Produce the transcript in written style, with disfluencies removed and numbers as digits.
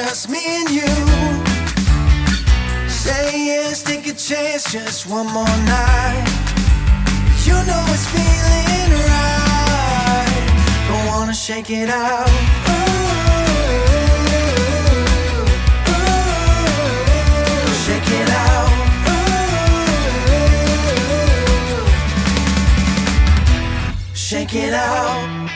just me and you. Say yes, take a chance, just one more night. You know it's feeling right. Don't wanna shake it out. Shake it out. Shake it out.